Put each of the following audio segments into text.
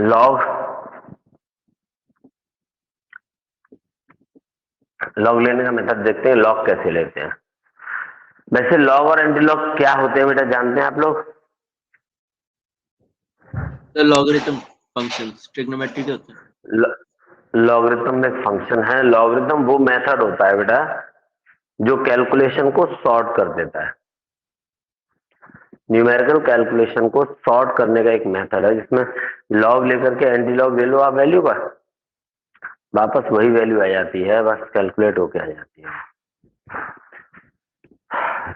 Log log लेने का method देखते हैं, लॉग कैसे लेते हैं। वैसे लॉग और एंटी लॉग क्या होते हैं बेटा, जानते हैं आप लोग? लॉगरिथम फंक्शंस ट्रिग्नोमेट्री के होते हैं। लॉगरिथम एक फंक्शन है। लॉगरिथम वो मेथड होता है बेटा जो कैलकुलेशन को सॉर्ट कर देता है। न्यूमेरिकल कैलकुलेशन को सॉर्ट करने का एक मेथड है जिसमें लॉग लेकर के एंटी लॉग ले लो आप वैल्यू का, वापस वही वैल्यू आ जाती है, बस कैलकुलेट होके आ जाती है।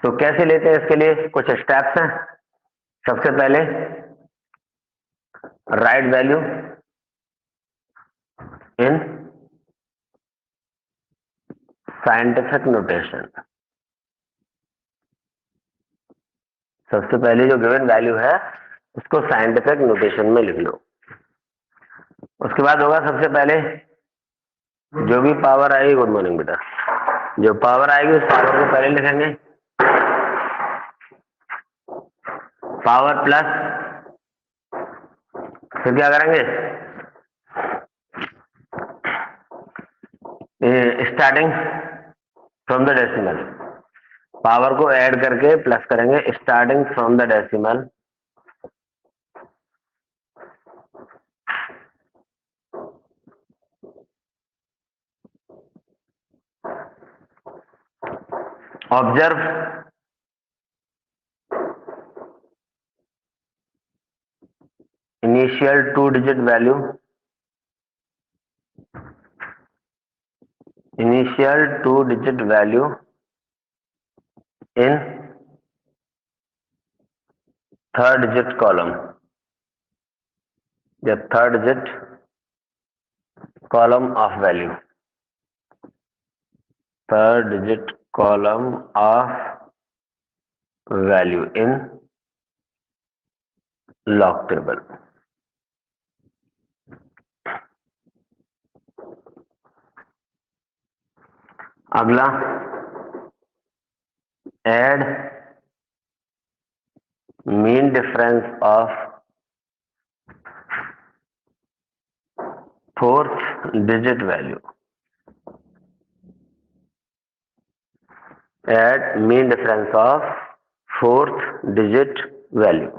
तो कैसे लेते हैं, इसके लिए कुछ स्टेप्स हैं। सबसे पहले right value in scientific notation. सबसे पहले जो गिवन वैल्यू है उसको साइंटिफिक नोटेशन में लिख लो। उसके बाद होगा सबसे पहले जो भी पावर आएगी, गुड मॉर्निंग बेटा, जो पावर आएगी उस पावर को पहले लिखेंगे, पावर प्लस, फिर क्या करेंगे, starting from the decimal, power को ऐड करके प्लस करेंगे starting from the decimal, observe initial 2 digit value, initial 2 digit value in third digit column, the third digit column of value, third digit column of value in log table। अगला add mean difference of fourth digit value, add mean difference of fourth digit value।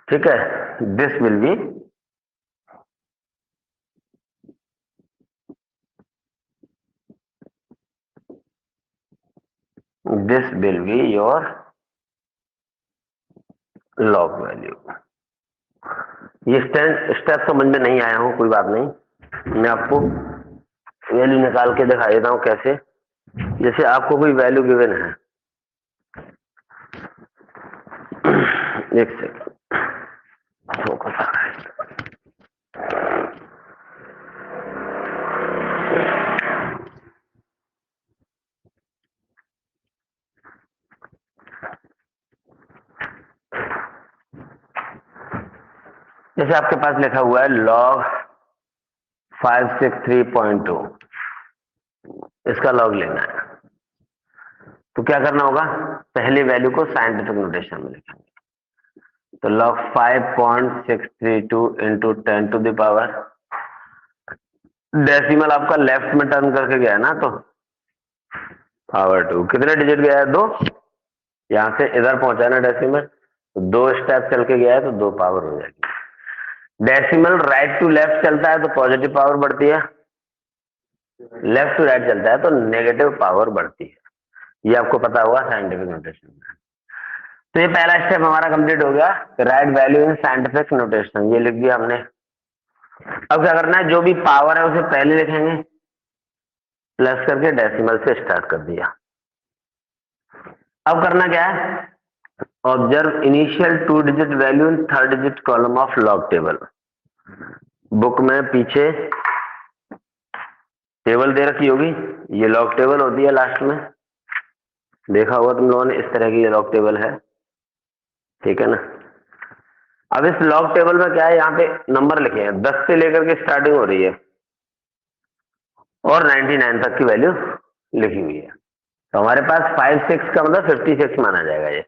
ठीक है, this will be your log value। ये step समझ में नहीं आया हूं, कोई बात नहीं, मैं आपको वैल्यू निकाल के दिखा देता हूं कैसे। जैसे आपको कोई वैल्यू गिवन है, एक सेकंड, जैसे आपके पास लिखा हुआ है log 563.2, इसका लॉग लेना है तो क्या करना होगा, पहले वैल्यू को साइंटिफिक नोटेशन में लिखेंगे। तो log 5.632 इंटू 10⁻, डेसिमल आपका लेफ्ट में टर्न करके गया ना, तो पावर 2, कितने डिजिट गया है, 2, यहां से इधर पहुंचा ना डेसिमल, तो 2 स्टेप चल के गया है तो 2 पावर हो जाएगी। डेसिमल राइट टू लेफ्ट चलता है तो पॉजिटिव पावर बढ़ती है, लेफ्ट टू राइट चलता है तो नेगेटिव पावर बढ़ती है। ये आपको पता होगा साइंटिफिक नोटेशन में। तो ये पहला स्टेप हमारा कंप्लीट हो गया, right value in scientific notation, ये लिख दिया हमने। अब क्या करना है, जो भी पावर है उसे पहले लिखेंगे, प्लस करके डेसिमल से स्टार्ट कर दिया। अब करना क्या है, observe initial 2 digit value in third digit column of log table. Book में पीछे टेबल दे रखी होगी, ये लॉग टेबल होती है, लास्ट में देखा होगा तुम लोगों ने, इस तरह की ये लॉग टेबल है, ठीक है ना। अब इस लॉग टेबल में क्या है, यहाँ पे नंबर लिखे हैं, 10 से लेकर के स्टार्टिंग हो रही है और 99 तक की वैल्यू लिखी हुई है। तो हमारे पास 56 का मतलब 56 माना जाएगा ये।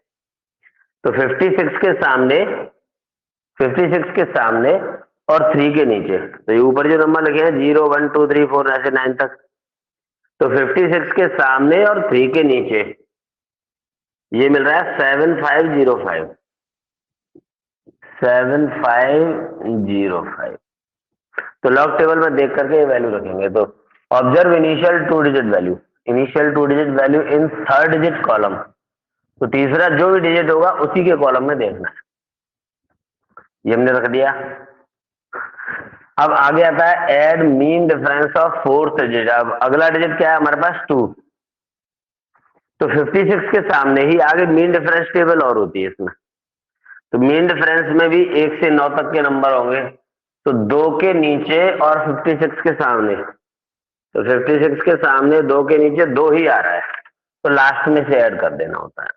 तो 56 के सामने, 56 के सामने और 3 के नीचे, तो ये ऊपर जो नंबर लिखे हैं 0 1 2 3 4 ऐसे 9 तक, तो 56 के सामने और 3 के नीचे ये मिल रहा है 7505, 7505। तो लॉग टेबल में देख करके ये वैल्यू रखेंगे। तो observe initial 2 digit value, initial 2 digit value in 3rd digit column. तो तीसरा जो भी डिजिट होगा उसी के कॉलम में देखना है, ये हमने रख दिया। अब आगे आता है add mean difference of 4th digit. अब अगला डिजिट क्या है हमारे पास 2, तो 56 के सामने ही आगे मीन डिफरेंस टेबल और होती है इसमें, तो मीन डिफरेंस में भी 1 से 9 तक के नंबर होंगे, तो 2 के नीचे और 56 के सामने, तो 56 के सामने 2 के नीचे 2 ही आ रहा है, तो लास्ट में से ऐड कर देना होता है।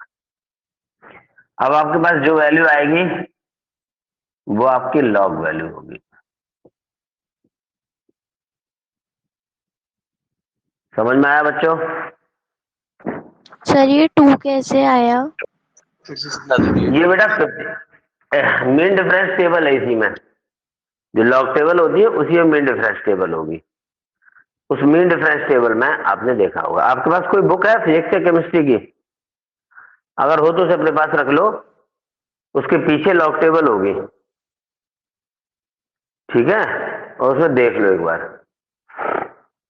अब आपके पास जो वैल्यू आएगी वो आपकी लॉग वैल्यू होगी। समझ में आया बच्चों? सर ये 2 कैसे आया? फिर से समझा दीजिए। ये बेटा मीन डिफरेंस टेबल है, इसी में जो लॉग टेबल होती है उसी में मीन डिफरेंस टेबल होगी। उस मीन डिफरेंस टेबल में आपने देखा होगा, आपके पास कोई बुक है फिजिक्स या केमिस्ट्री की? अगर हो तो उसे अपने पास रख लो, उसके पीछे लॉग टेबल होगी, ठीक है, और उसमें देख लो एक बार।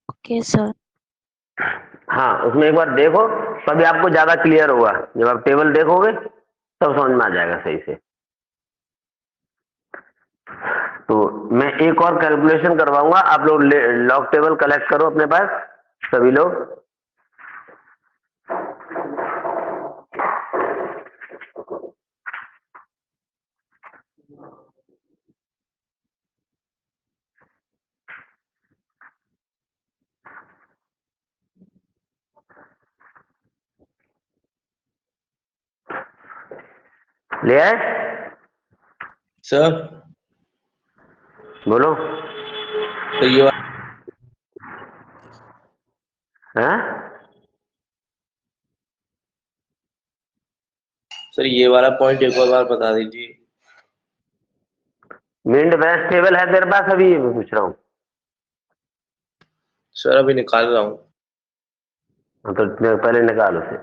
Okay sir. हाँ, उसमें एक बार देखो तभी आपको ज्यादा क्लियर होगा, जब आप टेबल देखोगे तब समझ में आ जाएगा सही से। तो मैं एक और कैलकुलेशन करवाऊंगा, आप लोग लॉग टेबल कलेक्ट करो अपने पास सभी लोग। ले आए? सर बोलो। तो ये हैं? सर ये वाला पॉइंट एक और बार बता दीजिए। मीन डिफरेंस टेबल है तेरे पास? अभी ये पूछ रहा हूँ। सर अभी निकाल रहा हूँ। तो पहले निकाल उसे,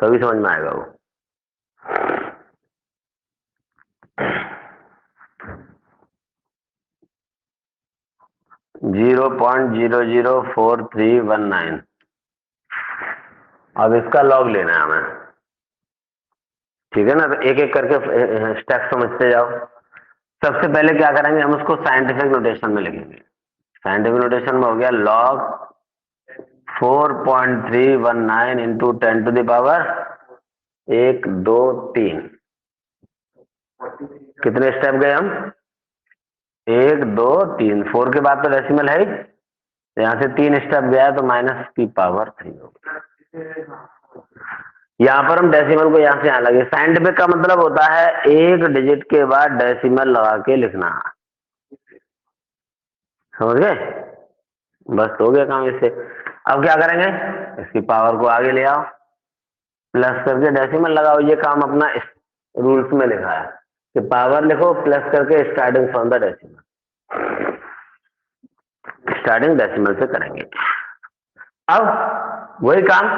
तभी समझ में आएगा वो। जीरो 0.004319। अब इसका लॉग लेना है हमें, ठीक है ना? तो एक एक करके स्टेप समझते जाओ। सबसे पहले क्या करेंगे, हम उसको साइंटिफिक नोटेशन में लिखेंगे। साइंटिफिक नोटेशन में हो गया log 4.319 into 10 to the power 1 2 3। कितने स्टेप गए हम? 1 2 3। 4 के बाद तो डेसिमल है ही, यहाँ से 3 स्टेप गया तो माइनस की पावर 3 होगा। यहाँ पर हम डेसिमल को यहाँ से यहाँ लगे। साइंटिफिक का मतलब होता है एक डिजिट के बाद डेसिमल लगा के लिखना, समझ गए? बस हो गया काम इससे। अब क्या करेंगे, इसकी पावर को आगे ले आओ, प्लस करके डेसिमल लगाओ। ये काम अपना रूल्स में लिखा है कि पावर लिखो प्लस करके starting from the decimal, starting decimal से करेंगे। अब वही काम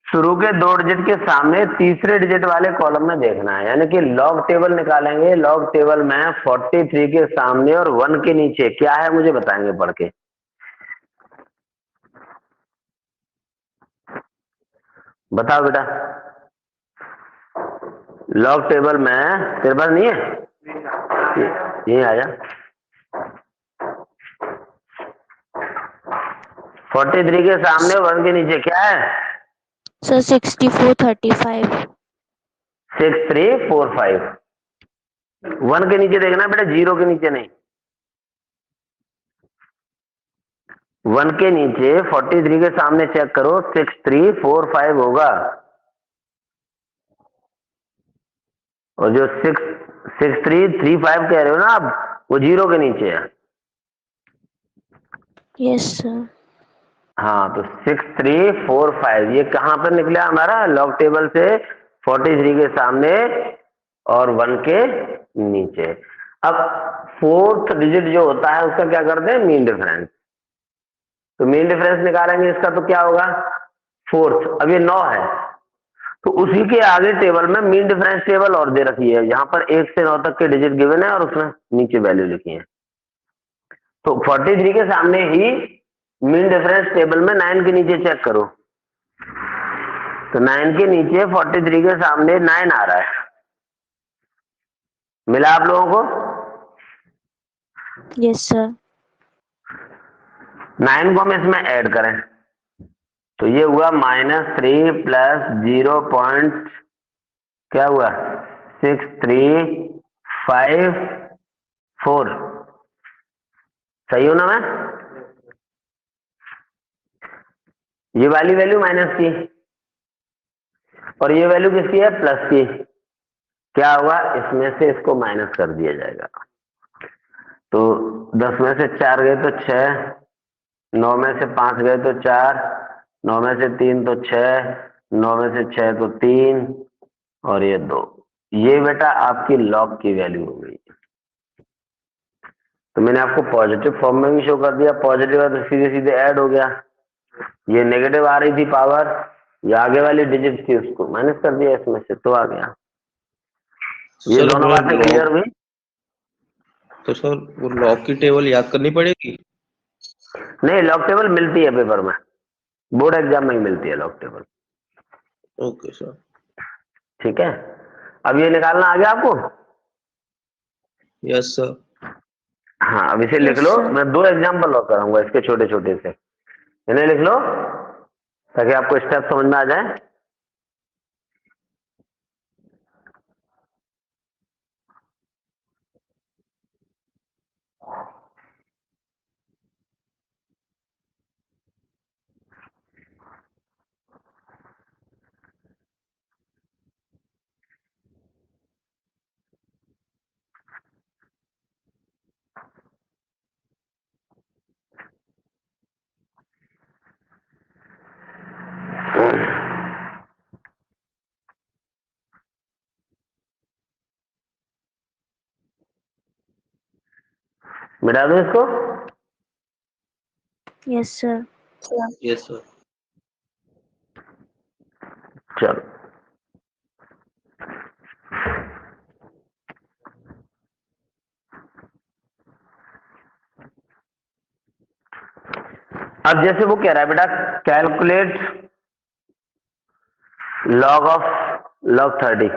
शुरू के 2 डिजिट के सामने तीसरे डिजिट वाले कॉलम में देखना है, यानी कि लॉग टेबल निकालेंगे। लॉग टेबल में 43 के सामने और 1 के नीचे क्या है मुझे बताएंगे पढ़ के। बताओ बेटा, लॉग टेबल में तेरे पास नहीं है? ये आया 43 के सामने 1 के नीचे क्या है? सर 6435। 6345। 1 के नीचे देखना बेटा, 0 के नीचे नहीं। 1 के नीचे 43 के सामने चेक करो, 6345 होगा, और जो 6335 कह रहे हो ना आप, वो 0 के नीचे है। Yes sir. हाँ, तो 6345 ये कहाँ पर निकला हमारा? लॉग टेबल से 43 के सामने और 1 के नीचे। अब फोर्थ डिजिट जो होता है उसका क्या करते हैं, मीन डिफरेंस। तो मीन डिफरेंस निकालेंगे इसका, तो क्या होगा, फोर्थ। अब ये 9 है, तो उसी के आगे टेबल में मीन डिफरेंस टेबल और दे रखी है, यहाँ पर 1 से 9 तक के डिजिट गिवन है और उसमें नीचे वैल्यू लिखी है। तो 43 के सामने ही मीन डिफरेंस टेबल में 9 के नीचे चेक करो, तो 9 के नीचे 43 के सामने 9 आ रहा है। मिला आप लोगों को? Yes sir. 9 को हम इसमें ऐड करें तो ये हुआ -3 प्लस 0. क्या हुआ, 6354। सही हो ना मैं? ये वाली वैल्यू माइनस की और ये वैल्यू किसकी है, प्लस की। क्या हुआ, इसमें से इसको माइनस कर दिया जाएगा। तो 10 में से 4 गए तो 6, 9 में से 5 गए तो 4, 9 में से 3 तो 6, 9 में से 6 तो 3 और ये 2। ये बेटा आपकी लॉग की वैल्यू हो गई। तो मैंने आपको पॉजिटिव फॉर्म में भी शो कर दिया, पॉजिटिव है तो सीधे सीधे ऐड हो गया। ये नेगेटिव आ रही थी पावर, ये आगे वाली डिजिट थी उसको माइनस कर दिया इसमें से, तो आ गया। ये सर दोनों बातें क्लियर हुई? तो सर वो लॉग की टेबल याद करनी पड़ेगी? नहीं, लॉग टेबल मिलती है पेपर में, बोर्ड एग्जाम में ही मिलती है लॉग टेबल। Okay sir. ठीक है, अब ये निकालना आ गया आपको? Yes sir. हाँ, अब इसे लिख लो। sir. मैं 2 एग्जाम्पल और कराऊंगा इसके छोटे छोटे से, इन्हें लिख लो ताकि आपको स्टेप समझ में आ जाए। मिटा दो इसको। Yes sir. Yes sir. चलो, अब जैसे वो कह रहा है बेटा, calculate log of log 30।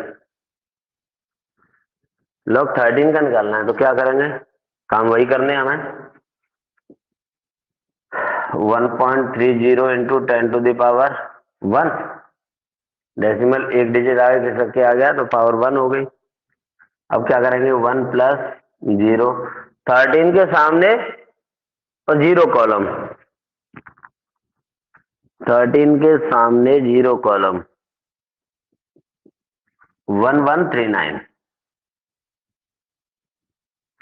Log 13 का निकालना है, तो क्या करेंगे, काम वही करने हैं हमें। 1.30 इंटू 10⁻1। डेसिमल एक डिजिट आगे खिसक के आ गया तो पावर 1 हो गई। अब क्या करेंगे, 1 प्लस 0, 13 के सामने और 0 कॉलम, 13 के सामने 0 कॉलम, 1139।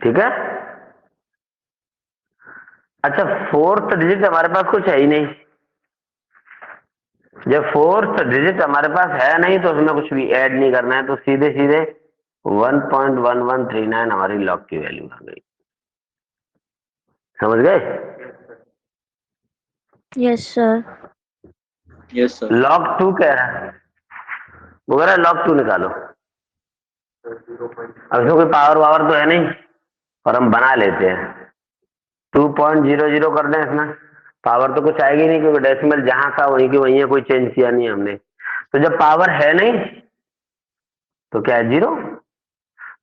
ठीक है। अच्छा, फोर्थ डिजिट हमारे पास कुछ है ही नहीं। जब फोर्थ डिजिट हमारे पास है नहीं तो उसमें कुछ भी ऐड नहीं करना है, तो सीधे सीधे 1.1139 हमारी लॉग की वैल्यू आ गई। समझ गए? Yes sir. Yes sir. Log 2 कह रहा है, वो कह रहा है लॉग 2 निकालो। अब इसमें कोई पावर वावर तो है नहीं और हम बना लेते हैं, 2.00 कर दें। इसमें पावर तो कुछ आएगी नहीं क्योंकि डेसिमल जहां था वहीं की वहीं है, कोई चेंज किया नहीं हमने। तो जब पावर है नहीं तो क्या है, 0।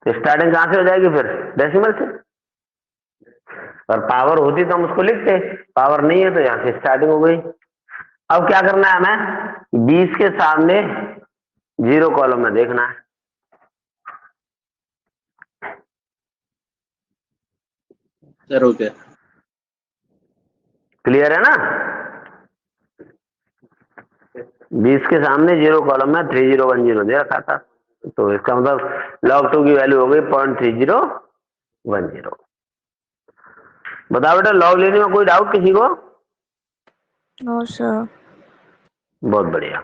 तो स्टार्टिंग कहां से हो जाएगी फिर, डेसिमल से। और पावर होती तो हम उसको लिखते, पावर नहीं है तो यहां से स्टार्टिंग हो गई। अब क्या करना है हमें, 20 के सामने 0 कॉलम में देखना है। सर हो गया। क्लियर है ना? 20 के सामने 0 कॉलम में 3010 दे रखा था, तो इसका मतलब log 2 की वैल्यू हो गई 0.3010। बताओ बेटा, लॉग लेने में कोई डाउट किसी को? No sir. बहुत बढ़िया।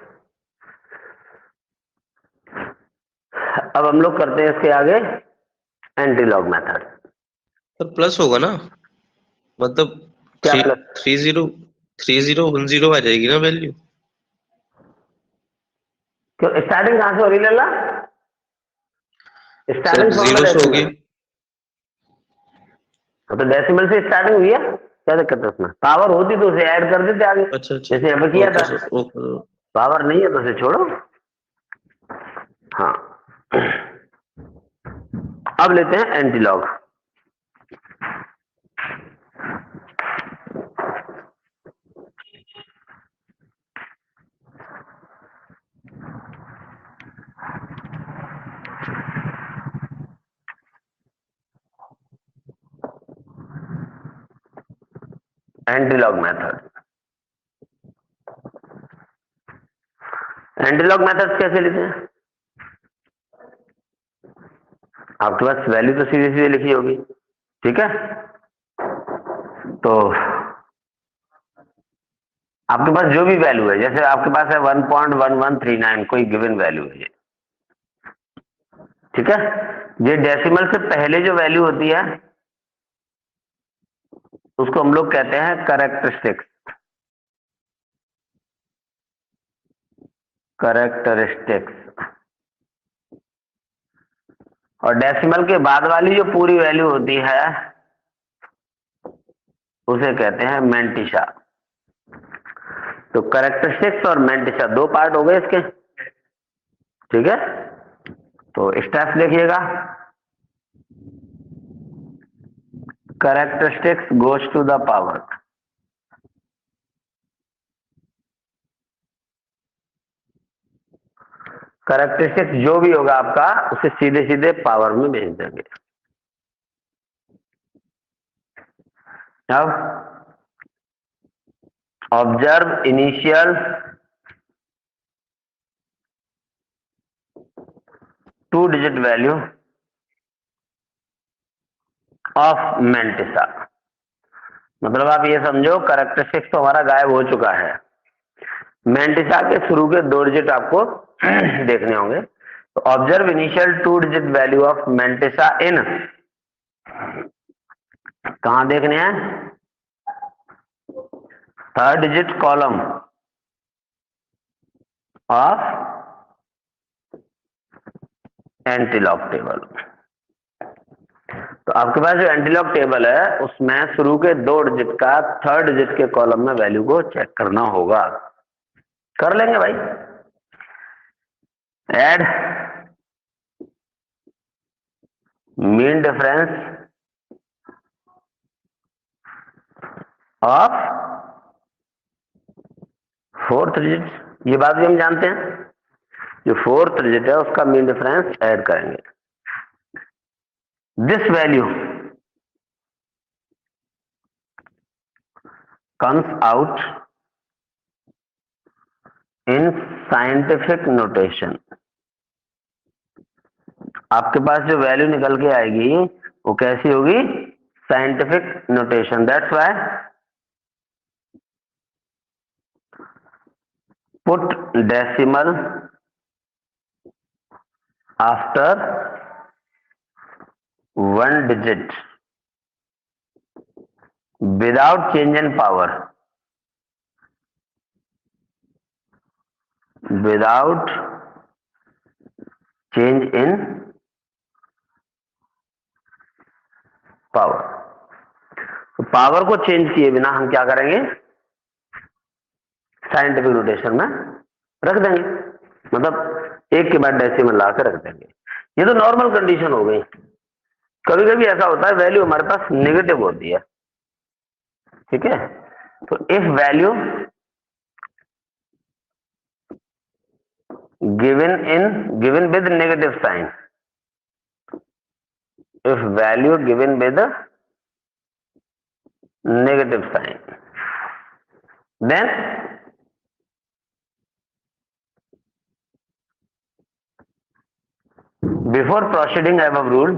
अब हम लोग करते हैं इसके आगे एंटीलॉग मेथड। सर प्लस होगा ना, मतलब क्या थ्री प्लस? 3010 आ जाएगी ना वैल्यू। क्यों स्टार्टिंग कहाँ से हो रही लल्ला? Sir starting from the zero से होगी। डेसिमल। तो डेसिमल से स्टार्टिंग हुई है, क्या दिक्कत है उसमें? पावर होती तो उसे ऐड कर देते आगे, अच्छा अच्छा। जैसे यहाँ पे किया ओके था। Sir, okay. पावर नहीं है तो उसे छोड़ो। हाँ, अब लेते हैं antilog. Antilog method. Antilog method कैसे लेते हैं? आपके पास वैल्यू तो सीधे सीधे लिखी होगी, ठीक है? तो आपके पास जो भी वैल्यू है, जैसे आपके पास है 1.1139, कोई गिवन वैल्यू है ये, ठीक है? ये डेसिमल से पहले जो वैल्यू होती है उसको हम लोग कहते हैं कैरेक्टरिस्टिक्स। कैरेक्टरिस्टिक्स। और डेसिमल के बाद वाली जो पूरी वैल्यू होती है उसे कहते हैं मैंटिशा। तो कैरेक्टरिस्टिक्स और मैंटिशा दो पार्ट हो गए इसके, ठीक है? तो स्टेप्स देखिएगा। Characteristics goes to the power. Characteristics जो भी होगा आपका उसे सीधे सीधे पावर में भेज देंगे। अब observe initial two digit value of mantissa. मतलब आप ये समझो कैरेक्टरिस्टिक्स तो हमारा गायब हो चुका है, मैंटिसा के शुरू के दो डिजिट आपको देखने होंगे। तो observe initial two digit value of mantissa in, कहां देखने हैं? Third digit column of antilog table. तो आपके पास जो एंटीलॉग टेबल है उसमें शुरू के दो डिजिट का थर्ड डिजिट के कॉलम में वैल्यू को चेक करना होगा। कर लेंगे भाई। Add mean difference of fourth digit, ये बात भी हम जानते हैं, जो फोर्थ डिजिट है उसका मीन डिफरेंस ऐड करेंगे। This value comes out in scientific notation। आपके पास जो वैल्यू निकल के आएगी वो कैसी होगी? Scientific notation. That's why put decimal after one digit without change in power, without change in power. तो पावर को चेंज किए बिना हम क्या करेंगे? साइंटिफिक नोटेशन में रख देंगे, मतलब एक के बाद डेसिमल ला के रख देंगे। ये तो नॉर्मल कंडीशन हो गई। कभी कभी ऐसा होता है वैल्यू हमारे पास नेगेटिव होती है, ठीक है? तो if value given with negative sign, if value given with a negative sign, then before proceeding above rule,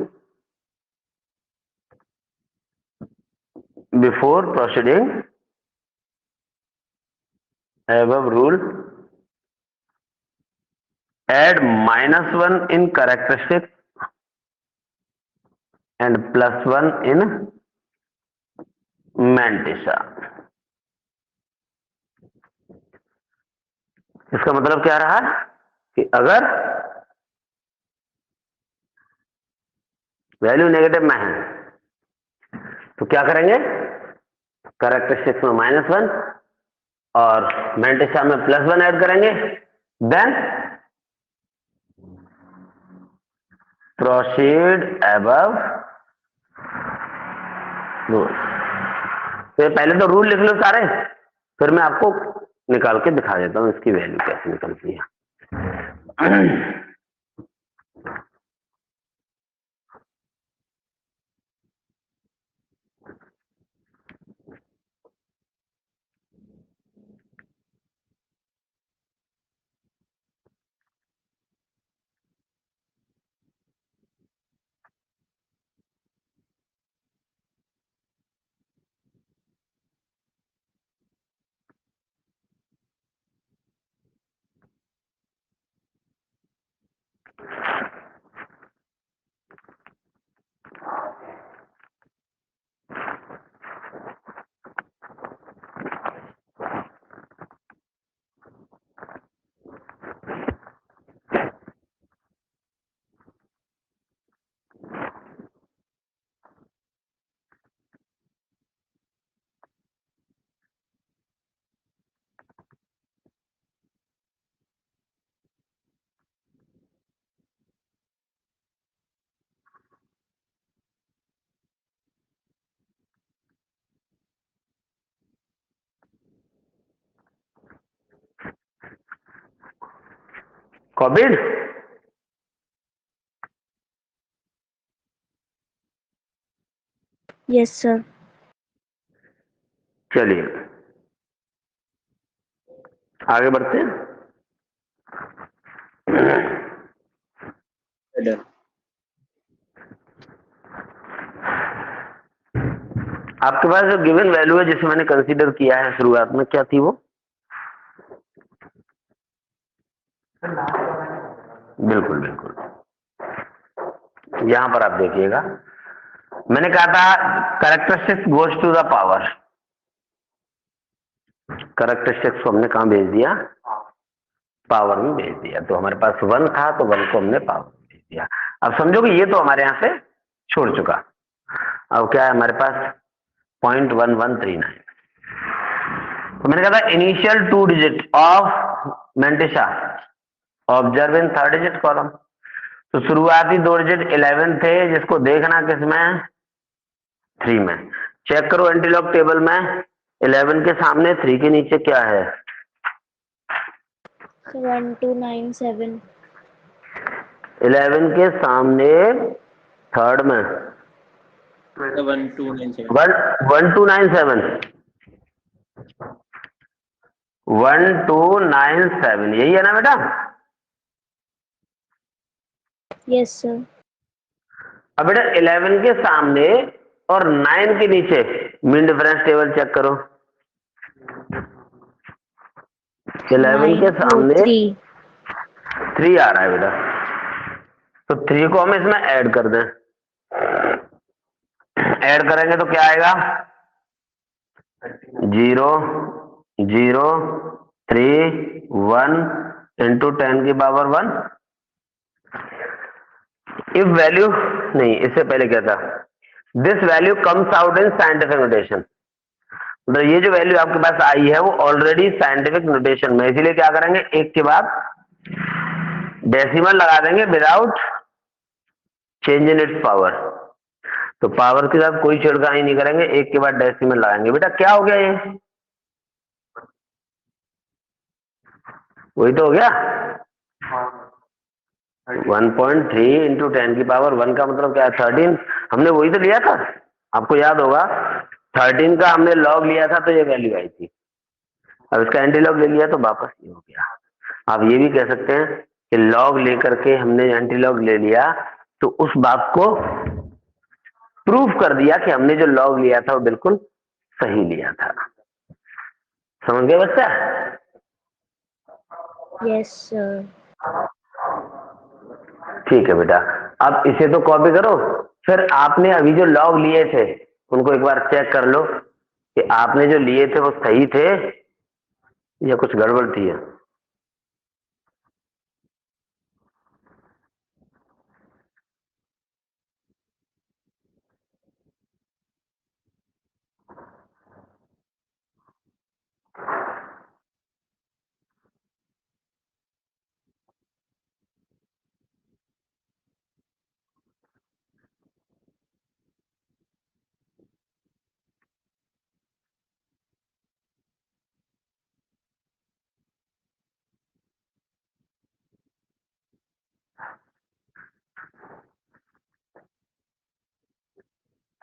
before proceeding above rule, add -1 in characteristic and +1 in Mantisha. इसका मतलब क्या रहा कि अगर वैल्यू नेगेटिव में है तो क्या करेंगे, कैरेक्टरिस्टिक्स में -1 और मैंटिसा में +1 ऐड करेंगे, देन प्रोसीड अबव रूल। तो पहले तो रूल लिख लो सारे, फिर मैं आपको निकाल के दिखा देता हूं इसकी वैल्यू कैसे निकलती है। कॉपीड? Yes, sir. चलिए आगे बढ़ते हैं। आपके पास जो गिवन वैल्यू है जिसे मैंने कंसीडर किया है शुरुआत में, क्या थी वो? बिल्कुल बिल्कुल, यहां पर आप देखिएगा, मैंने कहा था characteristics goes to the power. Characteristics को हमने कहां भेज दिया? पावर में भेज दिया। तो हमारे पास 1 था तो 1 को हमने पावर में भेज दिया। अब समझो कि ये तो हमारे यहां से छोड़ चुका। अब क्या है हमारे पास? 0.1139। तो मैंने कहा था initial 2 digit of mantissa observe in 3rd digit column. तो शुरुआती 2 डिजिट 11 थे, जिसको देखना किसमें? 3 में। चेक करो एंटीलॉग टेबल में 11 के सामने 3 के नीचे क्या है? 1297. 11 के सामने 3rd में 1297 1297 यही है ना बेटा? Yes, sir. अब बेटा 11 के सामने और 9 के नीचे मीन डिफरेंस टेबल चेक करो। 11 के सामने 3 आ रहा है बेटा, तो 3 को हम इसमें ऐड कर दें। ऐड करेंगे तो क्या आएगा? 0 0 3 1 इंटू 10 की पावर 1। इफ वैल्यू नहीं, इससे पहले क्या था? This value comes out in scientific notation. तो ये जो वैल्यू आपके पास आई है वो ऑलरेडी साइंटिफिक नोटेशन में, इसीलिए क्या करेंगे, एक के बाद डेसिमल लगा देंगे without change in its power. तो पावर के साथ कोई छिड़कानी नहीं करेंगे, एक के बाद डेसिमल लगाएंगे। बेटा क्या हो गया? ये वही तो हो गया। 1.3 इंटू 10 की पावर 1 का मतलब क्या है? 13। हमने वही तो लिया था, आपको याद होगा। 13 का हमने लॉग लिया था तो ये वैल्यू आई थी। अब इसका एंटी लॉग ले लिया तो वापस ये हो गया। आप ये भी कह सकते हैं कि लॉग लेकर के हमने एंटी लॉग ले लिया तो उस बात को प्रूफ कर दिया कि हमने जो लॉग लिया था वो बिल्कुल सही लिया था। समझ गए बच्चा? Yes, sir. ठीक है बेटा, अब इसे तो कॉपी करो, फिर आपने अभी जो लॉग लिए थे उनको एक बार चेक कर लो कि आपने जो लिए थे वो सही थे या कुछ गड़बड़ थी है।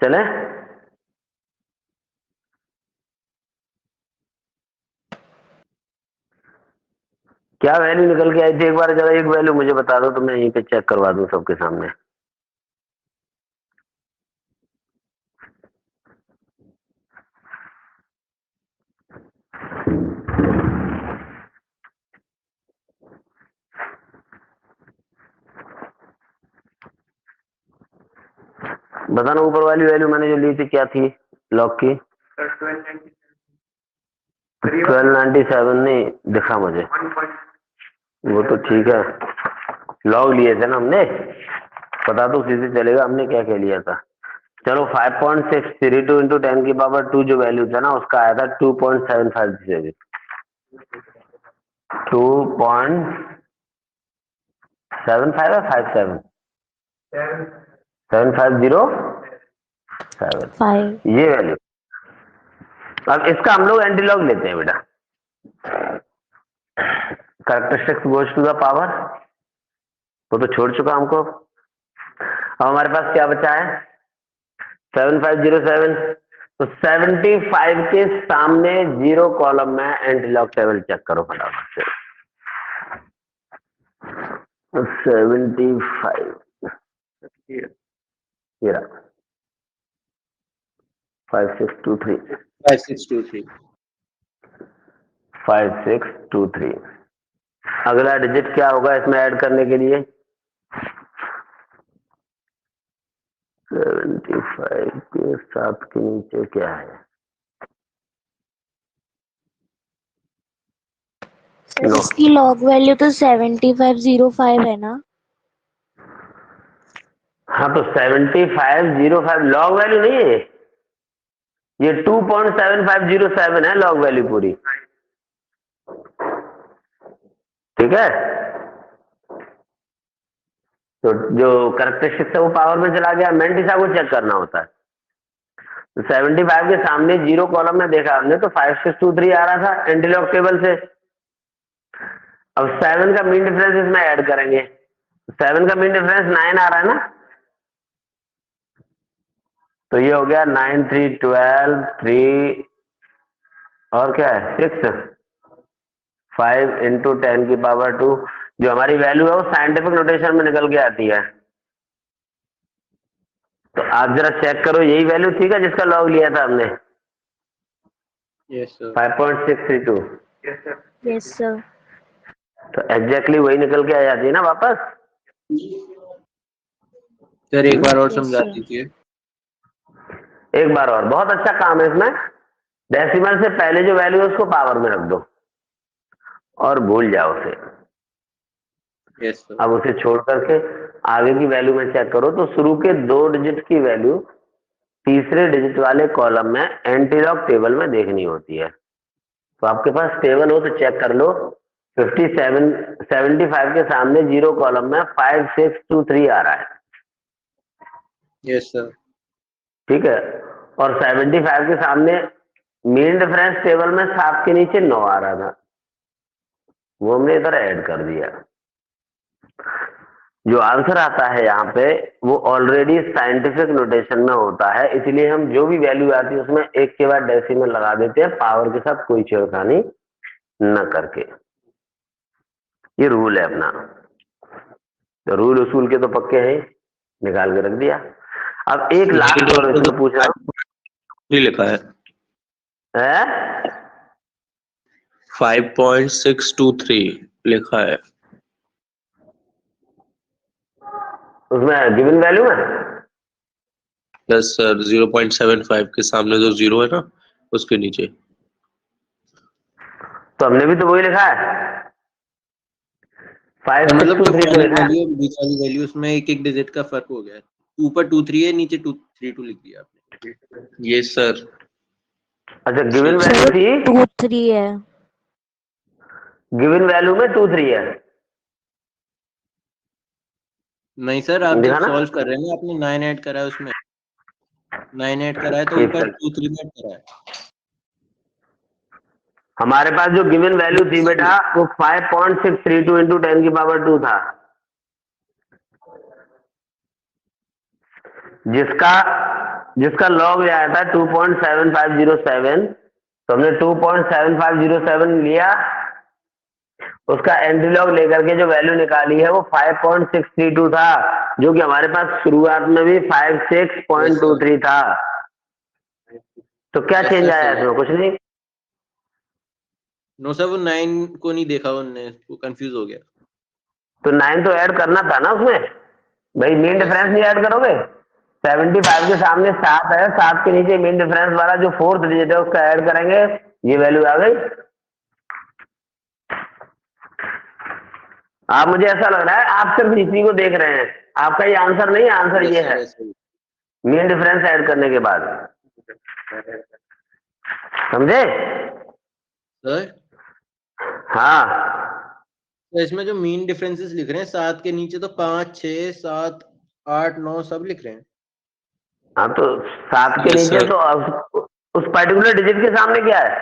चले, क्या वैल्यू निकल के आई थी, एक बार जरा एक वैल्यू मुझे बता दो तो मैं यहीं पे चेक करवा दूं सबके सामने। बताना ऊपर वाली वैल्यू मैंने जो ली थी क्या थी लॉग की। 1297 नहीं दिखा मुझे, वो तो ठीक है, लॉग लिए थे ना हमने, पता तो उसी से चलेगा हमने क्या क्या लिया था। चलो 5.632 इंटू 10 की पावर 2 जो वैल्यू था ना उसका आया था 2.757, 2.75 या 57, 7507 5. ये वैल्यू। अब इसका हम लोग एंटीलॉग लेते हैं बेटा, characteristics goes to the power, वो तो छोड़ चुका हमको। अब हमारे पास क्या बचा है 7507, तो 75 के सामने जीरो कॉलम में एंटीलॉग टेबल चेक करो फटाफट से। 75 ये रहा 5623 5623 5623। अगला डिजिट क्या होगा इसमें ऐड करने के लिए 75 के साथ के नीचे क्या है सर नो इसकी लॉग वैल्यू तो 7505 है ना? हाँ तो 7505 लॉग वैल्यू नहीं है ये 2.7507 है लॉग वैल्यू पूरी, ठीक है। तो जो कैरेक्टरिस्टिक्स है वो पावर में चला गया, मेंटिसा को चेक करना होता है। तो 75 के सामने जीरो कॉलम में देखा हमने तो 5623 आ रहा था एंटीलॉग टेबल से। अब 7 का मीन डिफरेंस इसमें ऐड करेंगे, 7 का मीन डिफरेंस 9 आ रहा है ना, तो ये हो गया 9 3 12 3 और क्या है 6 5 इंटू 10 की पावर 2। जो हमारी वैल्यू है वो साइंटिफिक नोटेशन में निकल के आती है, तो आप जरा चेक करो यही वैल्यू थी क्या जिसका लॉग लिया था हमने यस सर 5.632। Yes sir. तो एग्जैक्टली वही निकल के आ जाती है ना वापस। सर एक बार और यस समझा सर. दीजिए। एक बार और, बहुत अच्छा काम है इसमें, डेसिमल से पहले जो वैल्यू है उसको पावर में रख दो और भूल जाओ उसे। यस सर अब उसे छोड़ करके आगे की वैल्यू में चेक करो तो शुरू के 2 डिजिट की वैल्यू तीसरे डिजिट वाले कॉलम में एंटीलॉग टेबल में देखनी होती है। तो आपके पास टेबल हो तो चेक कर लो 75 के सामने जीरो कॉलम में 5623 आ रहा है, यस सर ठीक है। और 75 के सामने मीन डिफरेंस टेबल में 7 के नीचे 9 आ रहा था, वो हमने इधर ऐड कर दिया। जो आंसर आता है यहाँ पे वो ऑलरेडी साइंटिफिक नोटेशन में होता है, इसलिए हम जो भी वैल्यू आती है उसमें एक के बाद डेसिमल लगा देते हैं पावर के साथ कोई छेड़खानी न करके। ये रूल है अपना, तो रूल उसूल के तो पक्के हैं, निकाल के रख दिया। अब एक लास्ट और इसमें पूछ रहा हूँ लिखा है है 5.623 लिखा है। उसमें गिवन वैल्यू में यस सर 0.75 के सामने जो जीरो है ना उसके नीचे। तो हमने भी तो वही लिखा है, 5 6 मतलब 2 जो 3 2 पहली लिखा है। वैल्यू और बीच वाली वैल्यू उसमें एक एक डिजिट का फर्क हो गया है। ऊपर 2 3 है, नीचे 2 3 2 लिख दिया आपने। ये सर अच्छा गिवन सर वैल्यू थी, 2 3 है। गिवन वैल्यू में 2 3 है, नहीं सर, आप जब देखा ना। सॉल्व कर रहे हैं ना, आपने 9 ऐड करा है उसमें, 9 ऐड करा है तो एक ऊपर सेकंड, 2 3 ऐड करा है। हमारे पास जो गिवन वैल्यू थी बेटा वो 5.632 इंटू 10 की पावर 2 था, जिसका जिसका लॉग आया था 2.7507। तो हमने 2.7507 लिया, उसका एंट्री लॉग लेकर के जो वैल्यू निकाली है वो 5.632 था, जो कि हमारे पास शुरुआत में भी यस सर, 56.23 था। तो क्या यस चेंज सर, आया सही है। इसमें? कुछ नहीं। नो सर, वो 9 को नहीं देखा उनने, वो कंफ्यूज हो गया। तो 9 तो ऐड करना था ना उसमें, भाई मेन यस डिफरेंस सर। नहीं ऐड करोगे? 75 के सामने 7 है, 7 के नीचे मेन डिफरेंस वाला जो फोर्थ डिजिट है उसका ऐड करेंगे, ये वैल्यू आ गई। आप, मुझे ऐसा लग रहा है आप सिर्फ इसी को देख रहे हैं, आपका ये आंसर नहीं है, आंसर यस ये सर, है yes sir. Main difference add करने के बाद, समझे? सर हाँ तो इसमें जो मीन डिफरेंसेस लिख रहे हैं 7 के नीचे, तो 5 6 7 8 9 सब लिख रहे हैं। हाँ, तो 7 के यस नीचे सर। तो उस पर्टिकुलर डिजिट के सामने क्या है?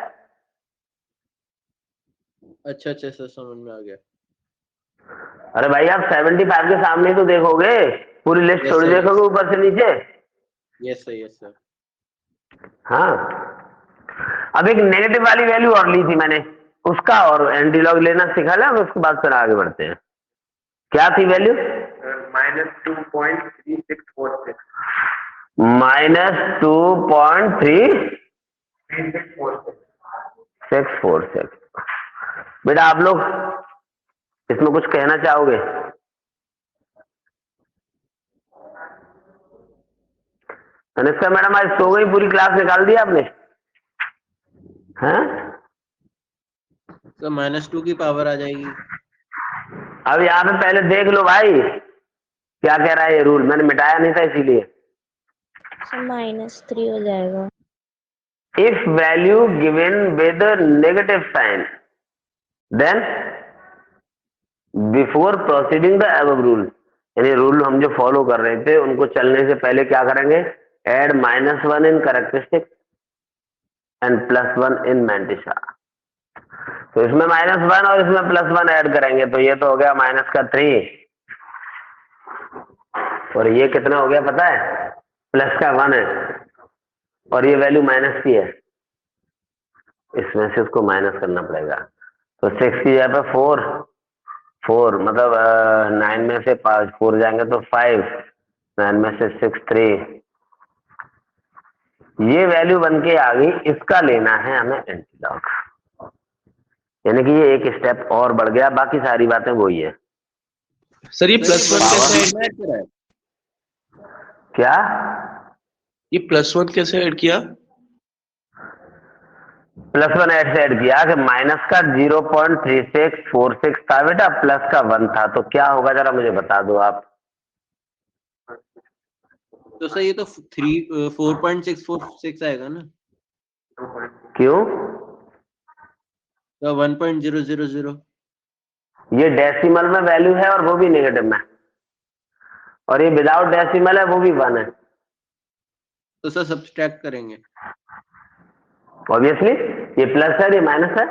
अच्छा अच्छा सर, समझ में आ गया। अरे भाई आप 75 के सामने ही तो देखोगे, पूरी लिस्ट यस थोड़ी सर, देखोगे यस ऊपर से नीचे। Yes sir, yes sir. हाँ, अब एक नेगेटिव वाली वैल्यू और ली थी मैंने, उसका और एंटी लॉग लेना सिखा लिया, उसके बाद फिर आगे बढ़ते हैं। क्या थी वैल्यू? -2.3646। -2.3646। बेटा आप लोग इसमें कुछ कहना चाहोगे? अनुष्का मैडम आज सो गई, पूरी क्लास निकाल दी आपने? हैं? सर -2 की पावर आ जाएगी। अब यहाँ पे पहले देख लो भाई क्या कह रहा है ये रूल, मैंने मिटाया नहीं था इसीलिए। सर -3 हो जाएगा। If value given with negative sign, then before proceeding the above rule, यानी रूल हम जो फॉलो कर रहे थे उनको चलने से पहले क्या करेंगे? Add -1 in characteristic and +1 in mantissa. तो इसमें -1 और इसमें +1 ऐड करेंगे, तो ये तो हो गया -3, और ये कितना हो गया पता है? +1 है, और ये वैल्यू माइनस की है, इसमें से उसको माइनस करना पड़ेगा। तो 6 की जगह पे 4, 4 मतलब 9 में से 5 4 जाएंगे तो 5, 9 में से 6 3, ये वैल्यू बन के आ गई, इसका लेना है हमें एंटी लॉग, यानी कि ये एक स्टेप और बढ़ गया, बाकी सारी बातें वही है। सर ये सर ये +1 पावर कैसे ऐड करा है? क्या? ये +1 कैसे ऐड किया? +1 ऐड से ऐड किया कि माइनस का 0.3646 था बेटा, प्लस का 1 था, तो क्या होगा जरा मुझे बता दो आप। तो सर ये तो 4.646 आएगा ना। क्यों? तो 1.000। ये डेसिमल में वैल्यू है और वो भी नेगेटिव में, और ये विदाउट डेसिमल है वो भी 1 है। तो सर सब्सट्रैक्ट करेंगे। ऑब्वियसली ये प्लस है, ये माइनस है,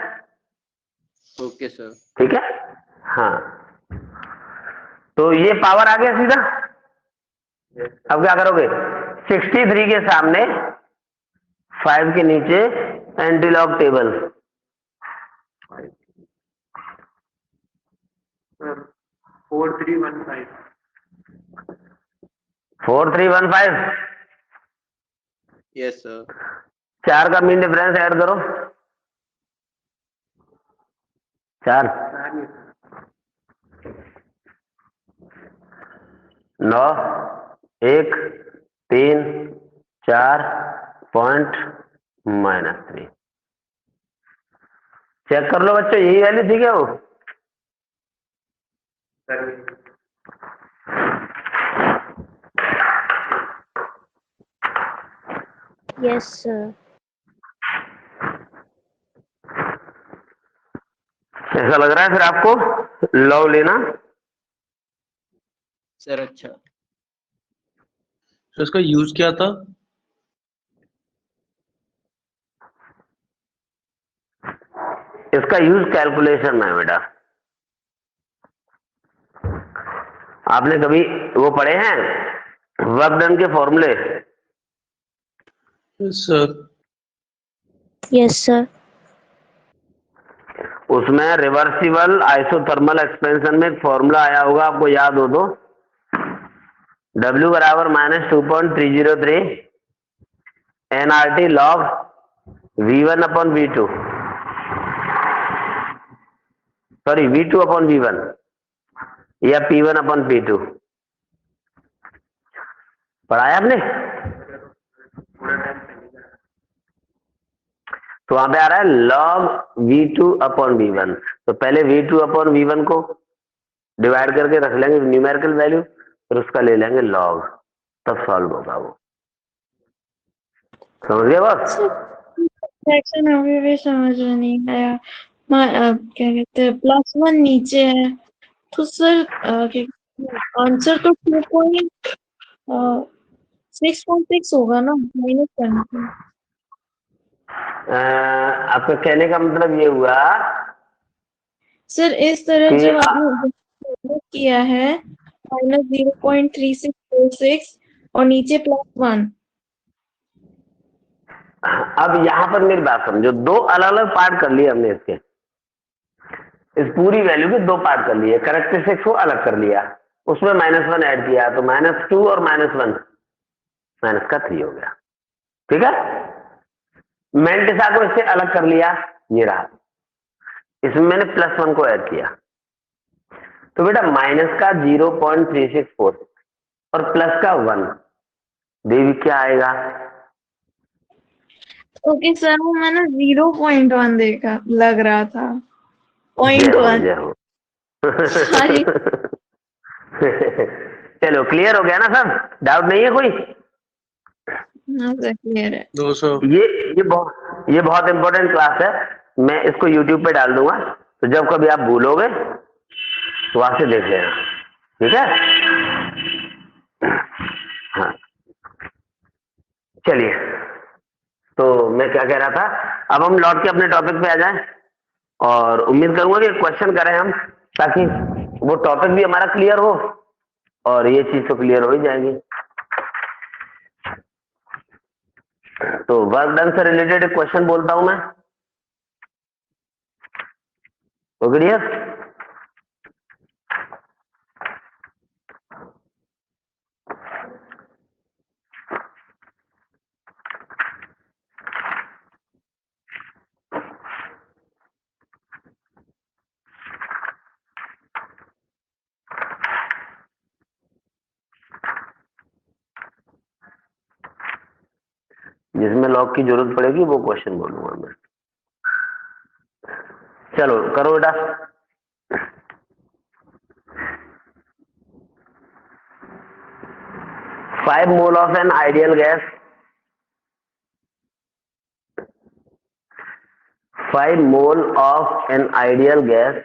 ओके सर। ठीक है। हाँ, तो ये पावर आ गया सीधा। अब क्या करोगे? 63 के सामने 5 के नीचे anti log table, 4315, 4315, yes sir. 4 का मीन डिफरेंस ऐड करो, 4 9, 1, 3, 4 पॉइंट -3। चेक कर लो बच्चों, यही वैल्यू थी क्या वो? Yes, sir. ऐसा लग रहा है फिर आपको लॉग लेना? सर अच्छा। तो इसका यूज क्या था? इसका यूज कैलकुलेशन में है बेटा। आपने कभी वो पढ़े हैं वर्क डन के फॉर्मूले? Sir Yes, sir. उसमें रिवर्सिबल आइसोथर्मल एक्सपेंशन में एक फॉर्मूला आया होगा, आपको याद हो तो, W बराबर -2.303 NRT log V1 upon V2, sorry V2 upon V1 या P1 अपॉन P2। पढ़ाया आपने? तो वहां पे आ रहा है log V2 अपॉन V1। तो पहले V2 अपॉन V1 को डिवाइड करके रख लेंगे न्यूमेरिकल वैल्यू, फिर उसका ले लेंगे log, तब सॉल्व होगा वो। समझ गए बस? सेक्शन अभी भी समझ में नहीं आया। क्या कहते हैं, +1 नीचे है तो सर आंसर तो 6.6 होगा ना, माइनस करना था। आपका कहने का मतलब ये हुआ सर इस तरह कि जब आपने किया है -0.3646 और नीचे +1। अब यहां पर मेरी बात समझो, दो अलग अलग पार्ट कर लिए हमने इसके, इस पूरी वैल्यू के दो पार्ट कर लिए, करेक्टरिस्टिक्स को अलग कर लिया, उसमें -1 ऐड किया, तो -2 और -1 -3 हो गया। ठीक है? मेंटिसा को इससे अलग कर लिया, ये रहा, इसमें मैंने +1 को ऐड किया। तो बेटा माइनस का 0.364 और प्लस का 1, देवी क्या आएगा? ओके सर, वो मैंने 0.1 देखा, लग रहा था जय हो 0.1। जय हो। सॉरी। चलो क्लियर हो गया ना सब? डाउट नहीं है कोई? हाँ सर, क्लियर है। 200। ये बहुत इंपॉर्टेंट क्लास है, मैं इसको यूट्यूब पे डाल दूंगा, तो जब कभी आप भूलोगे तो वहां से देख लेना। ठीक है? हाँ चलिए, तो मैं क्या कह रहा था, अब हम लौट के अपने टॉपिक पे आ जाएं, और उम्मीद करूंगा कि क्वेश्चन करें हम, ताकि वो टॉपिक भी हमारा क्लियर हो और ये चीज तो क्लियर हो ही जाएगी। तो वर्क डन से रिलेटेड एक क्वेश्चन बोलता हूं मैं, क्लियर? जिसमें लॉग की जरूरत पड़ेगी वो क्वेश्चन बोलूंगा मैं। चलो करो बेटा। 5 mole of an ideal gas, 5 mole of an ideal gas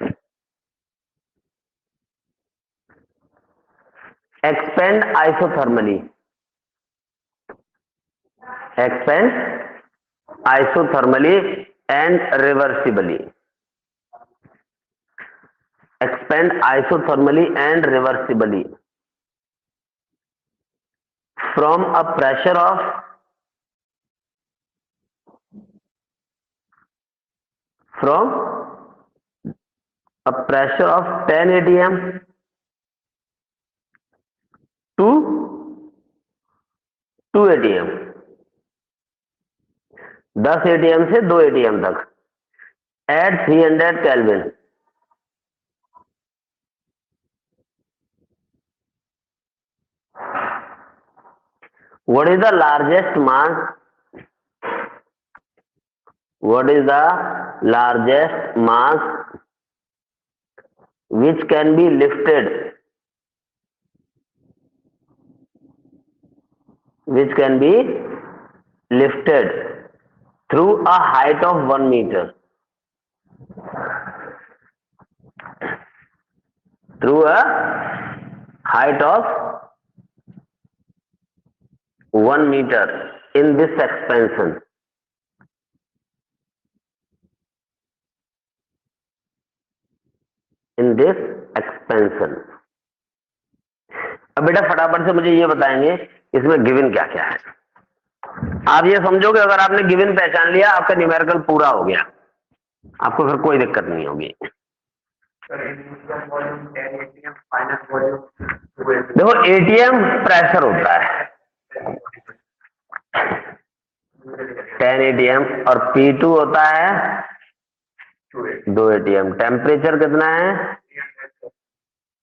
expand isothermally, expand isothermally and reversibly, expand isothermally and reversibly from a pressure of 10 atm to 2 atm, 10 atm से 2 atm तक at 300 Kelvin। What is the largest mass? What is the largest mass which can be lifted? Which can be lifted through a height of 1 meter. Through a height of 1 meter in this expansion. In this expansion. अब बेटा फटाफट से मुझे ये बताएंगे इसमें given क्या क्या है। आप ये समझोगे अगर आपने गिवन पहचान लिया आपका न्यूमेरिकल पूरा हो गया, आपको फिर कोई दिक्कत नहीं होगी। देखो एटीएम प्रेशर होता है 10 एटीएम और P2 होता है 2 एटीएम। टेम्परेचर कितना है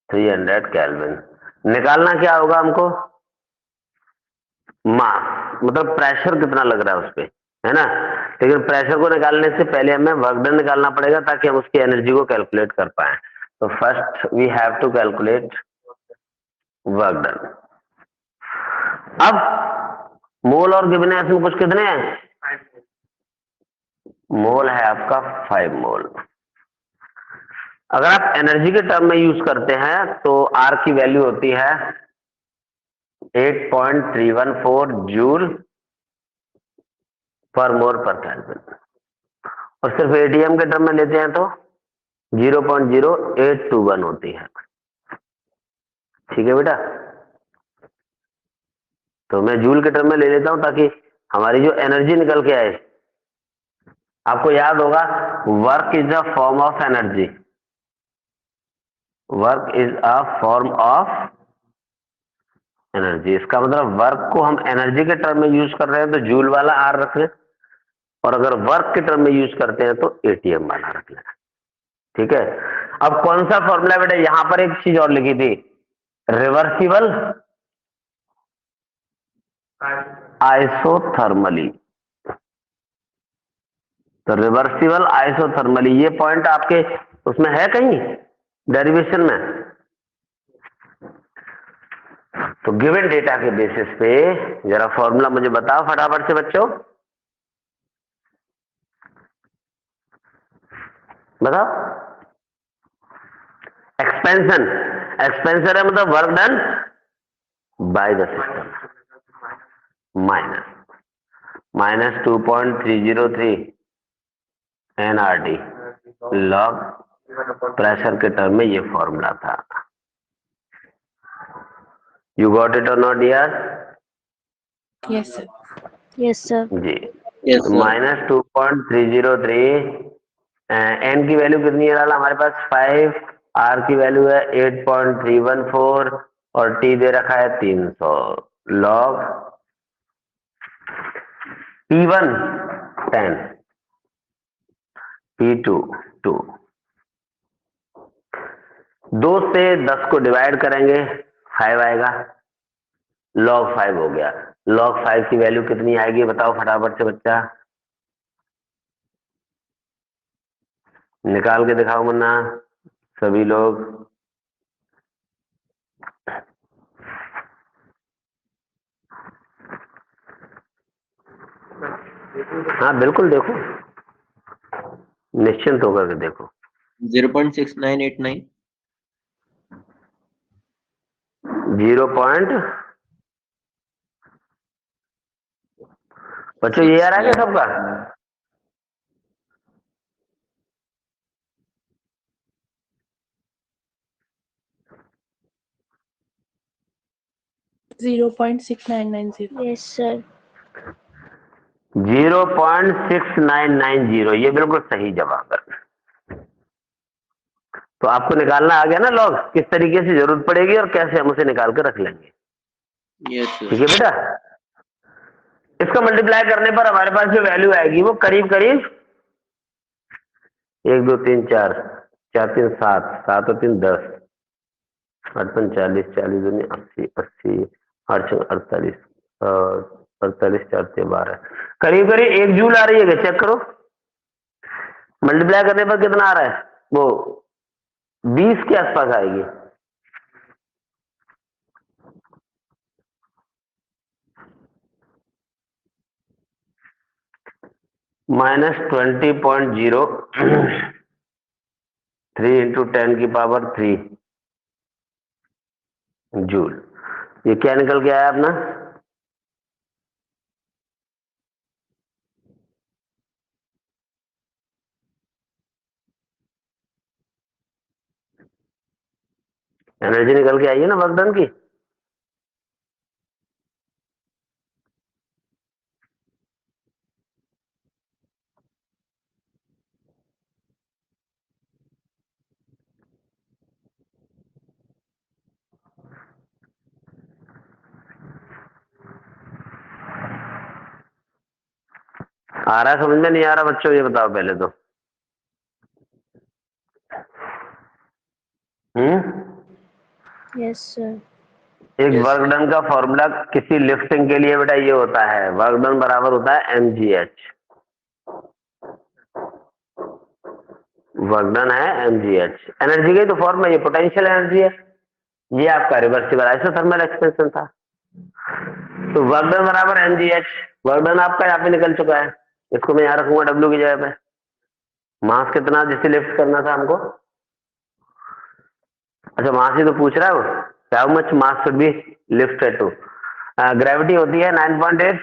300 केल्विन। निकालना क्या होगा हमको, मास, मतलब प्रेशर कितना लग रहा है उस पे, है ना। लेकिन प्रेशर को निकालने से पहले हमें वर्क डन निकालना पड़ेगा ताकि हम उसकी एनर्जी को कैलकुलेट कर पाए। तो first we have to calculate work done. अब मोल और गिवन है इसमें कुछ कितने हैं, मोल है आपका 5 मोल। अगर आप एनर्जी के टर्म में यूज करते हैं तो आर की वैल्यू होती है 8.314 जूल पर मोल पर केल्विन, और सिर्फ एटीएम के टर्म में लेते हैं तो 0.0821 होती है। ठीक है बेटा, तो मैं जूल के टर्म में ले लेता हूं ताकि हमारी जो एनर्जी निकल के आए। आपको याद होगा work is a form of energy, work is a form of energy. इसका मतलब वर्क को हम एनर्जी के टर्म में यूज कर रहे हैं तो जूल वाला आर रख लें, और अगर वर्क के टर्म में यूज करते हैं तो एटीएम वाला रख लें। ठीक है, अब कौन सा फॉर्मूला बेटा, यहां पर एक चीज और लिखी थी, रिवर्सिबल आइसोथर्मली। तो रिवर्सिबल आइसोथर्मली ये पॉइंट आपके उसमें है कहीं डेरिवेशन में। तो गिवन डेटा के बेसिस पे जरा फॉर्मूला मुझे बताओ फटाफट से बच्चों, बताओ। एक्सपेंशन, एक्सपेंशन है मतलब work done by the system minus 2.303 NRT log pressure के टर्म में ये फॉर्मूला था। यू गॉट इट और नॉट यार? Yes, sir. Yes, sir. जी, Yes, sir. माइनस 2.303, एन की वैल्यू कितनी है डाला हमारे पास 5, आर की वैल्यू है 8.314 और टी दे रखा है 300 लॉग P1 10 P2 2। 2 से 10 को डिवाइड करेंगे 5 आएगा, log 5 हो गया। log 5 की वैल्यू कितनी आएगी बताओ फटाफट से बच्चा, निकाल के दिखाओ मुन्ना सभी लोग। हाँ बिल्कुल देखो, निश्चिंत होकर के देखो। 0.6989 0. बच्चों ये आ रहा है क्या सबका? Yes, sir. 0.6990 ये बिल्कुल सही जवाब है। तो आपको निकालना आ गया ना लॉग, किस तरीके से जरूरत पड़ेगी और कैसे हम उसे निकाल कर रख लेंगे। Yes, sir. ठीक है बेटा, इसका मल्टीप्लाई करने पर हमारे पास जो वैल्यू आएगी वो करीब करीब 1 2 3 4 4 3 7 7 और 3 10 8 5 40 40 2 80 80 8 6 48 48 4 12 करीब करीब 1 जूल आ रही है क्या? चेक करो, मल्टीप्लाई करने पर कितना आ रहा है? वो 20 के आसपास आएगी। -20.0 3 इंटू 10 की पावर 3 जूल। ये क्या निकल के आया अपना? एनर्जी निकल के आई है ना वर्क डन की। आ रहा है समझ में? नहीं आ रहा बच्चों? ये बताओ पहले तो। Yes sir. एक Yes. वर्क डन का फॉर्मूला किसी लिफ्टिंग के लिए बेटा ये होता है, वर्क डन बराबर होता है mgh। वर्क डन है mgh। एनर्जी की तो फॉर्म है, ये पोटेंशियल एनर्जी है, ये आपका रिवर्सिबल आइसोथर्मल एक्सपेंशन था। तो वर्क डन बराबर mgh। वर्क डन आपका यहाँ पे निकल चुका है, इसको मैं यहाँ रखूंगा W की जगह पे। मास कितना जिसे लिफ्ट करना था हमको? अच्छा मास ही तो पूछ रहा है वो, how much mass should be lifted to. Gravity होती है 9.8।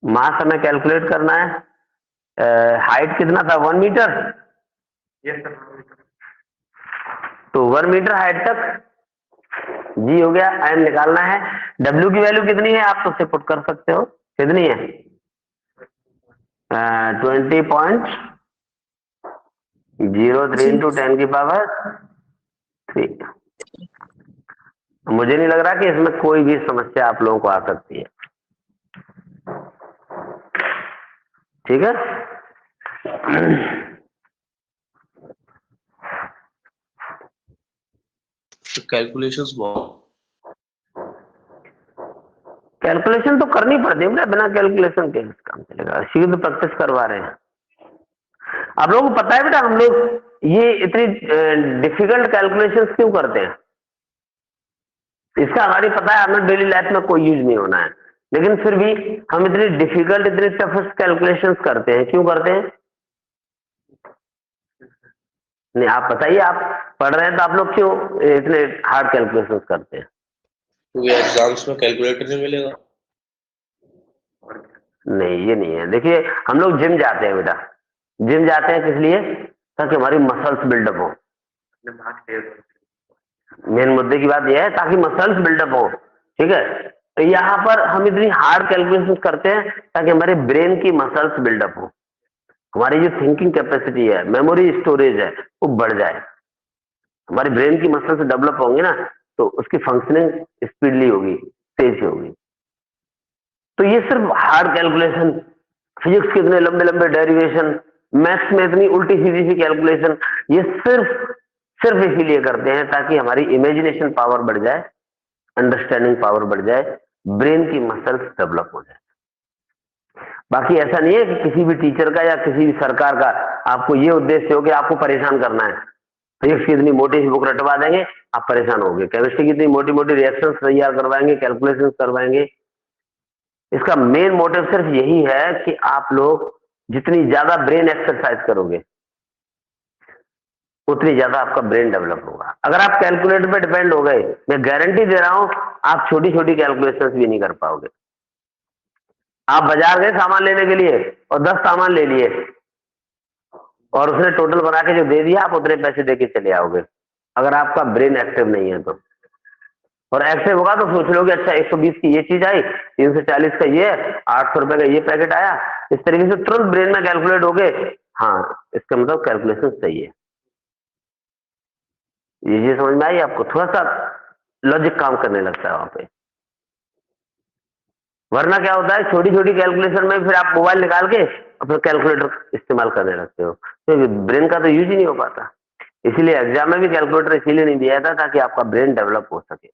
मास हमें कैलकुलेट करना है। हाइट कितना था? 1 मीटर। तो 1 मीटर हाइट तक जी हो गया। एम निकालना है। डब्ल्यू की वैल्यू कितनी है आप तो उसे पुट कर सकते हो, कितनी है? 20.03 इंटू 10 की पावर 3। मुझे नहीं लग रहा कि इसमें कोई भी समस्या आप लोगों को आ सकती है, ठीक है। कैलकुलेशंस बहुत कैलकुलेशन तो करनी पड़ती है, बिना कैलकुलेशन के काम चलेगा। सीधे प्रैक्टिस करवा रहे हैं आप लोगों को। पता है बेटा हम लोग ये इतनी डिफिकल्ट कैलकुलेशंस क्यों करते हैं? इसका हमारी पता है हमें डेली लाइफ में कोई यूज नहीं होना है, लेकिन फिर भी हम इतनी डिफिकल्ट इतनी टफेस्ट कैलकुलेशंस करते हैं, क्यों करते हैं? नहीं आप बताइए, आप पढ़ रहे हैं तो आप लोग क्यों इतने हार्ड कैलकुलेशंस करते हैं? क्योंकि एग्जाम्स में कैलकुलेटर नहीं मिलेगा। नहीं ये नहीं है। देखिए हम लोग जिम जाते हैं बेटा, जिम जाते हैं किस लिए? ताकि हमारी मसल्स बिल्डअप हो। मेन मुद्दे की बात यह है ताकि मसल्स बिल्डअप हो, ठीक है। तो यहाँ पर हम इतनी हार्ड कैलकुलेशन करते हैं ताकि हमारे ब्रेन की मसल्स बिल्डअप हो, हमारी जो थिंकिंग कैपेसिटी है, मेमोरी स्टोरेज है, वो बढ़ जाए। हमारे ब्रेन की मसल्स डेवलप होंगे ना तो उसकी फंक्शनिंग स्पीडली होगी, तेज होगी। तो ये सिर्फ हार्ड कैलकुलेशन, फिजिक्स के इतने लंबे लंबे डेरिवेशन, मैथ्स में इतनी उल्टी सीधी सी कैलकुलेशन, ये सिर्फ इसीलिए करते हैं ताकि हमारी इमेजिनेशन पावर बढ़ जाए, अंडरस्टैंडिंग पावर बढ़ जाए, ब्रेन की मसल्स डेवलप हो जाए। बाकी ऐसा नहीं है कि किसी भी टीचर का या किसी भी सरकार का आपको ये उद्देश्य हो कि आपको परेशान करना है। फिजिक्स की इतनी मोटी सी बुक रटवा देंगे, आप परेशान होंगे। केमिस्ट्री की इतनी मोटी मोटी रिएक्शंस तैयार करवाएंगे, कैलकुलेशंस करवाएंगे। इसका मेन मोटिव सिर्फ यही है कि आप लोग जितनी ज्यादा ब्रेन एक्सरसाइज करोगे उतनी ज्यादा आपका ब्रेन डेवलप होगा। अगर आप कैलकुलेटर पे डिपेंड हो गए, मैं गारंटी दे रहा हूं आप छोटी छोटी कैलकुलेशंस भी नहीं कर पाओगे। आप बाजार गए सामान लेने के लिए और 10 सामान ले लिए और उसने टोटल बना के जो दे दिया आप उतने पैसे दे के चले आओगे, अगर आपका ब्रेन एक्टिव नहीं है तो। और एक्टिव होगा तो सोच लोगे अच्छा 120 की ये चीज आई, 340 का ये, 800 रुपए का ये पैकेट आया। इस तरीके से तुरंत ब्रेन में कैलकुलेट हो गए, हाँ इसका मतलब कैलकुलेशन सही है। ये समझ में आई आपको? थोड़ा सा लॉजिक काम करने लगता है वहां पे। वरना क्या होता है छोटी छोटी कैलकुलेशन में फिर आप मोबाइल निकाल के और फिर कैलकुलेटर इस्तेमाल करने लगते हो, तो ब्रेन का तो यूज ही नहीं हो पाता। इसीलिए एग्जाम में भी कैलकुलेटर इसीलिए नहीं दिया था ताकि आपका ब्रेन डेवलप हो सके।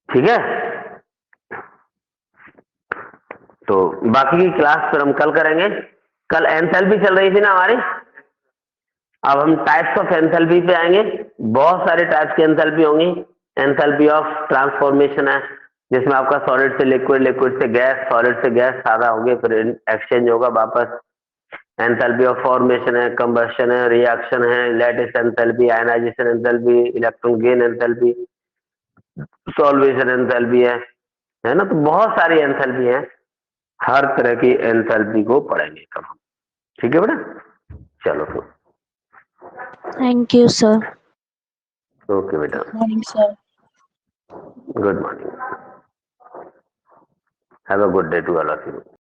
ठीक है, तो बाकी की क्लास फिर हम कल करेंगे। कल एंथैल्पी चल रही थी ना हमारी, अब हम टाइप्स ऑफ एंथैल्पी पे आएंगे। बहुत सारे टाइप्स की एंथैल्पी होंगी। एंथैल्पी ऑफ ट्रांसफॉर्मेशन है, जिसमें आपका सॉलिड से लिक्विड, लिक्विड से गैस, सॉलिड से गैस सादा हो गया, फिर एक्सचेंज होगा वापस। एंथैल्पी ऑफ फॉर्मेशन है, कंबशन है, रिएक्शन है, lattice enthalpy, ionisation enthalpy, electron gain enthalpy, solvation enthalpy है ना। तो बहुत सारी एंथैल्पी है, हर तरह की एंथैल्पी को पढ़ेंगे कल हम। ठीक है बेटा, चलो फिर, Thank you, sir. ओके बेटा, morning sir. Good morning, have a good day to all of you.